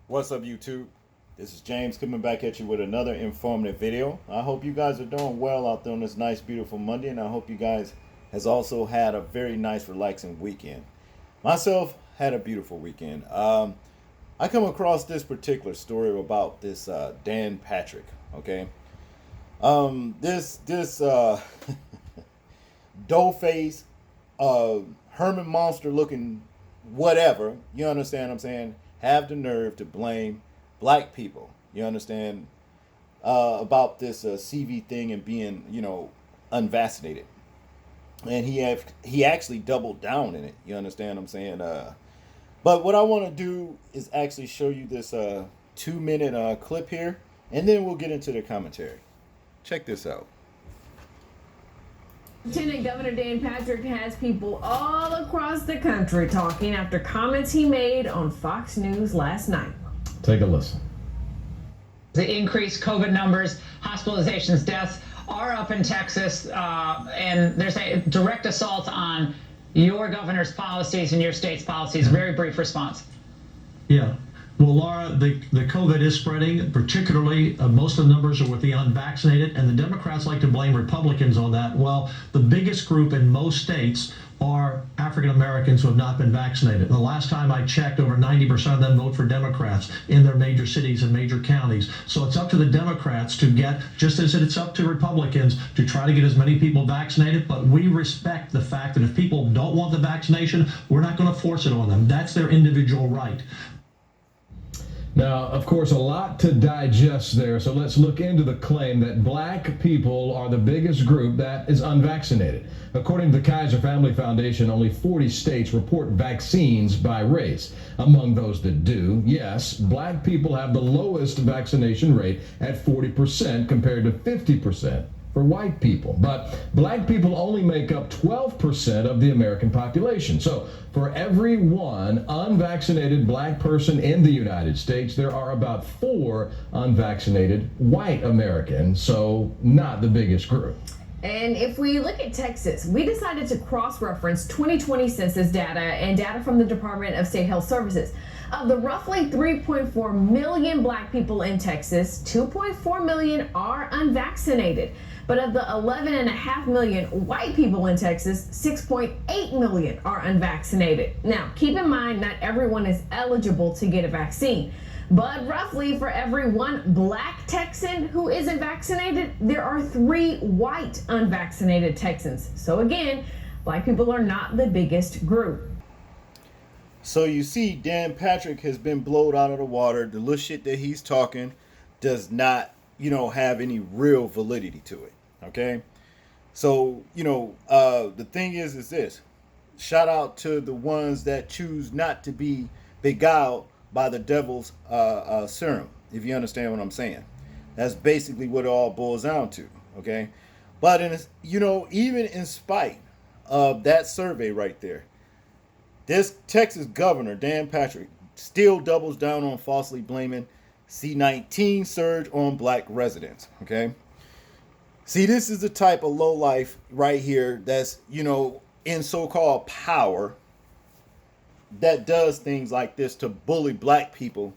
What's up, YouTube? This is James coming back at you with another informative video. I hope you guys are doing well out there on this nice, beautiful Monday, and I hope you guys has also had a very nice, relaxing weekend. Myself had a beautiful weekend. I come across this particular story about this Dan Patrick. Okay, this dough face, Herman Monster looking whatever. You understand what I'm saying? Have the nerve to blame black people. You understand about this CV thing and being unvaccinated, and he actually doubled down in it. You understand what I'm saying? But what I want to do is actually show you this 2-minute clip here, and then we'll get into the commentary. Check this out. Lieutenant Governor Dan Patrick has people all across the country talking after comments he made on Fox News last night. Take a listen. The increased COVID numbers, hospitalizations, deaths are up in Texas, and there's a direct assault on your governor's policies and your state's policies. Very brief response. Yeah. Well, Laura, the COVID is spreading, particularly most of the numbers are with the unvaccinated, and the Democrats like to blame Republicans on that. Well, the biggest group in most states are African Americans who have not been vaccinated. The last time I checked, over 90% of them vote for Democrats in their major cities and major counties. So it's up to the Democrats to get, just as it's up to Republicans, to try to get as many people vaccinated. But we respect the fact that if people don't want the vaccination, we're not going to force it on them. That's their individual right. Now, of course, a lot to digest there, so let's look into the claim that black people are the biggest group that is unvaccinated. According to the Kaiser Family Foundation, only 40 states report vaccines by race. Among those that do, yes, black people have the lowest vaccination rate at 40% compared to 50% for white people. But black people only make up 12% of the American population. So for every one unvaccinated black person in the United States, there are about 4 unvaccinated white Americans, so not the biggest group. And if we look at Texas, we decided to cross-reference 2020 census data and data from the Department of State Health Services. Of the roughly 3.4 million black people in Texas, 2.4 million are unvaccinated. But of the 11.5 million white people in Texas, 6.8 million are unvaccinated. Now, keep in mind, not everyone is eligible to get a vaccine. But roughly for every one black Texan who isn't vaccinated, there are 3 white unvaccinated Texans. So again, black people are not the biggest group. So you see, Dan Patrick has been blown out of the water. The little shit that he's talking does not, have any real validity to it. Okay? So, the thing is this. Shout out to the ones that choose not to be beguiled by the devil's serum, if you understand what I'm saying. That's basically what it all boils down to. Okay? But, even in spite of that survey right there, this Texas governor, Dan Patrick, still doubles down on falsely blaming C-19 surge on black residents. Okay? See, this is the type of lowlife right here that's, in so-called power that does things like this to bully black people,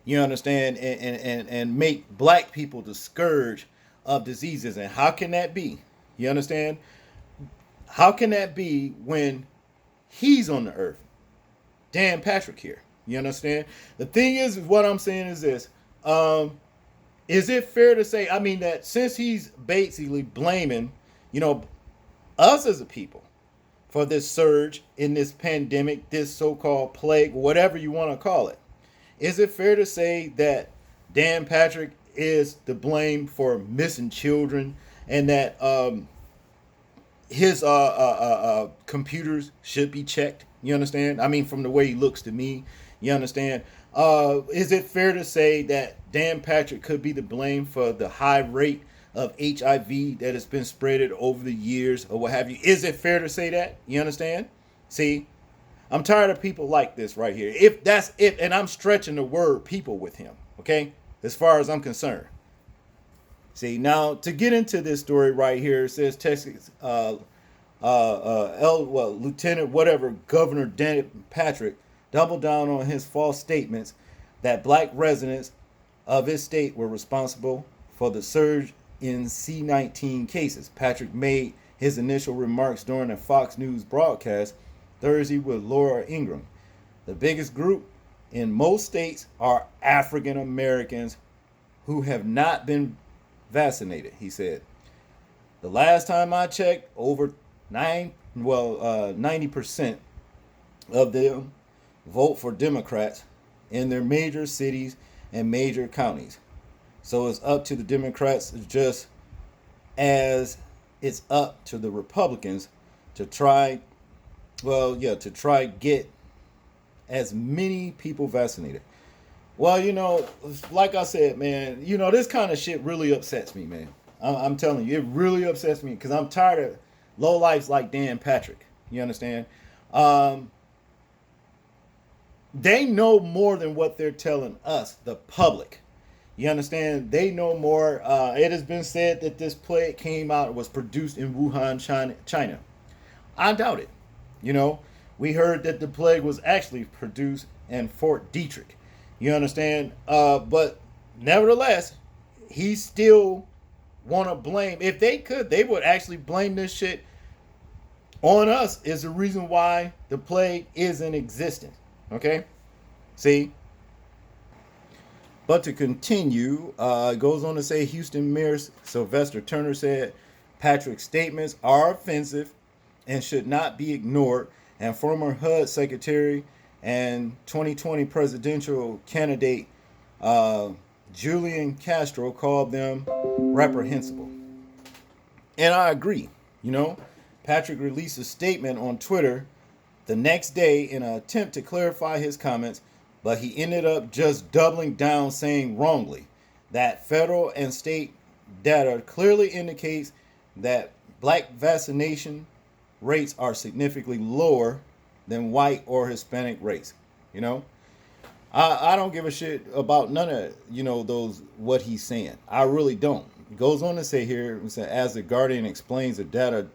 you understand, and make black people the scourge of diseases. And how can that be? You understand? How can that be when he's on the earth? Dan Patrick here. You understand? The thing is what I'm saying is this. Is it fair to say, that since he's basically blaming, us as a people for this surge in this pandemic, this so-called plague, whatever you want to call it, is it fair to say that Dan Patrick is to blame for missing children and that his computers should be checked? You understand? From the way he looks to me, you understand? Is it fair to say that Dan Patrick could be to blame for the high rate of HIV that has been spreaded over the years or what have you? Is it fair to say that? You understand? See, I'm tired of people like this right here. If that's it, and I'm stretching the word people with him, okay? As far as I'm concerned. See, now to get into this story right here, it says Texas Lieutenant whatever Governor Dan Patrick doubled down on his false statements that black residents of his state were responsible for the surge in C19 cases. Patrick made his initial remarks during a Fox News broadcast Thursday with Laura Ingraham. The biggest group in most states are African Americans who have not been vaccinated, he said. The last time I checked, over 90% of them vote for Democrats in their major cities and major counties. So it's up to the Democrats just as it's up to the Republicans to try get as many people vaccinated. Well, like I said, man, this kind of shit really upsets me, man. I'm telling you, it really upsets me because I'm tired of lowlifes like Dan Patrick. You understand? They know more than what they're telling us, the public. You understand? They know more. It has been said that this plague was produced in Wuhan, China. I doubt it. We heard that the plague was actually produced in Fort Detrick. You understand? But nevertheless, he still want to blame. If they could, they would actually blame this shit on us. Is the reason why the plague is in existence. Okay? See? But to continue, it goes on to say Houston Mayor Sylvester Turner said Patrick's statements are offensive and should not be ignored. And former HUD Secretary and 2020 presidential candidate Julian Castro called them reprehensible. And I agree. Patrick released a statement on Twitter the next day in an attempt to clarify his comments, but he ended up just doubling down, saying wrongly that federal and state data clearly indicates that black vaccination rates are significantly lower than white or Hispanic rates. I don't give a shit about none of those what he's saying. I really don't. It goes on to say here, as the Guardian explains, the data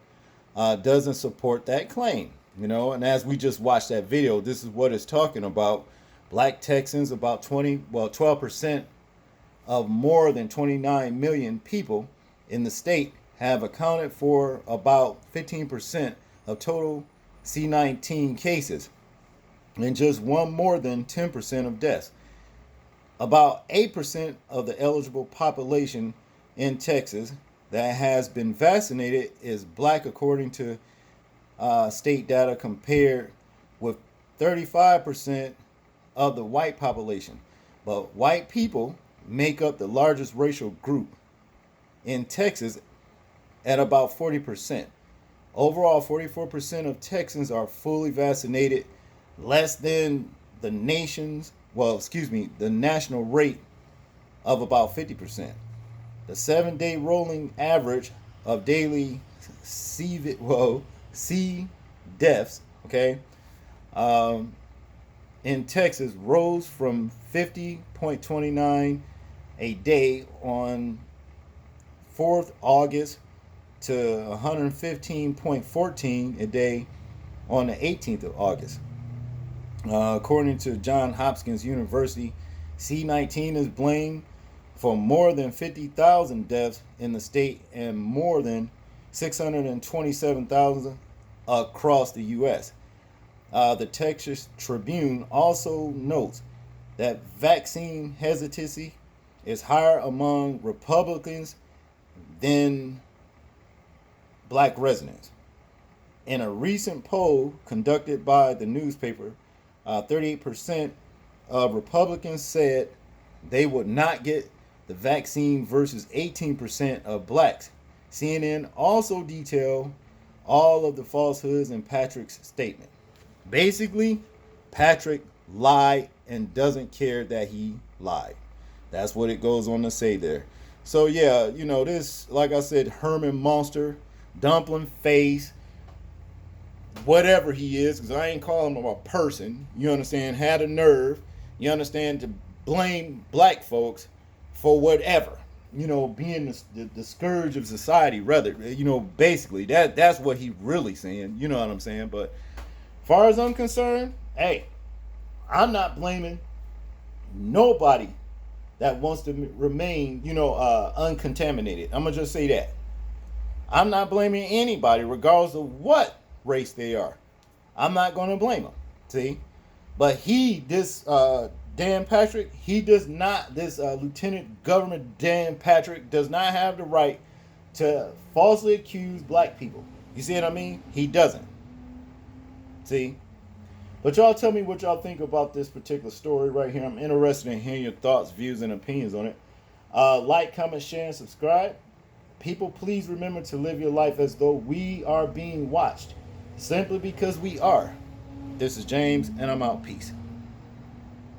doesn't support that claim. And as we just watched that video, this is what it's talking about. Black Texans, about 12% of more than 29 million people in the state have accounted for about 15% of total C19 cases and just one more than 10% of deaths. About 8% of the eligible population in Texas that has been vaccinated is black, according to state data, compared with 35% of the white population. But white people make up the largest racial group in Texas at about 40%. Overall, 44% of Texans are fully vaccinated, less than the national rate of about 50%. The 7-day rolling average of daily C deaths, in Texas rose from 50.29 a day on 4th August to 115.14 a day on the 18th of August. According to Johns Hopkins University, C19 is blamed for more than 50,000 deaths in the state and more than 627,000 across the U.S. The Texas Tribune also notes that vaccine hesitancy is higher among Republicans than black residents. In a recent poll conducted by the newspaper, 38% of Republicans said they would not get the vaccine versus 18% of blacks. CNN also detailed all of the falsehoods in Patrick's statement. Basically, Patrick lied and doesn't care that he lied. That's what it goes on to say there. So yeah, this, like I said, Herman Monster, dumpling face, whatever he is, because I ain't calling him a person, you understand, had a nerve, you understand, to blame black folks for whatever, being the scourge of society, rather, basically, that's what he really saying, you know what I'm saying. But as far as I'm concerned, hey, I'm not blaming nobody that wants to remain, uncontaminated. I'm gonna just say that. I'm not blaming anybody, regardless of what race they are. I'm not gonna blame them. See, but Dan Patrick, Lieutenant Governor Dan Patrick does not have the right to falsely accuse black people. You see what I mean? He doesn't. See? But y'all tell me what y'all think about this particular story right here. I'm interested in hearing your thoughts, views, and opinions on it. Like, comment, share, and subscribe. People, please remember to live your life as though we are being watched. Simply because we are. This is James, and I'm out. Peace.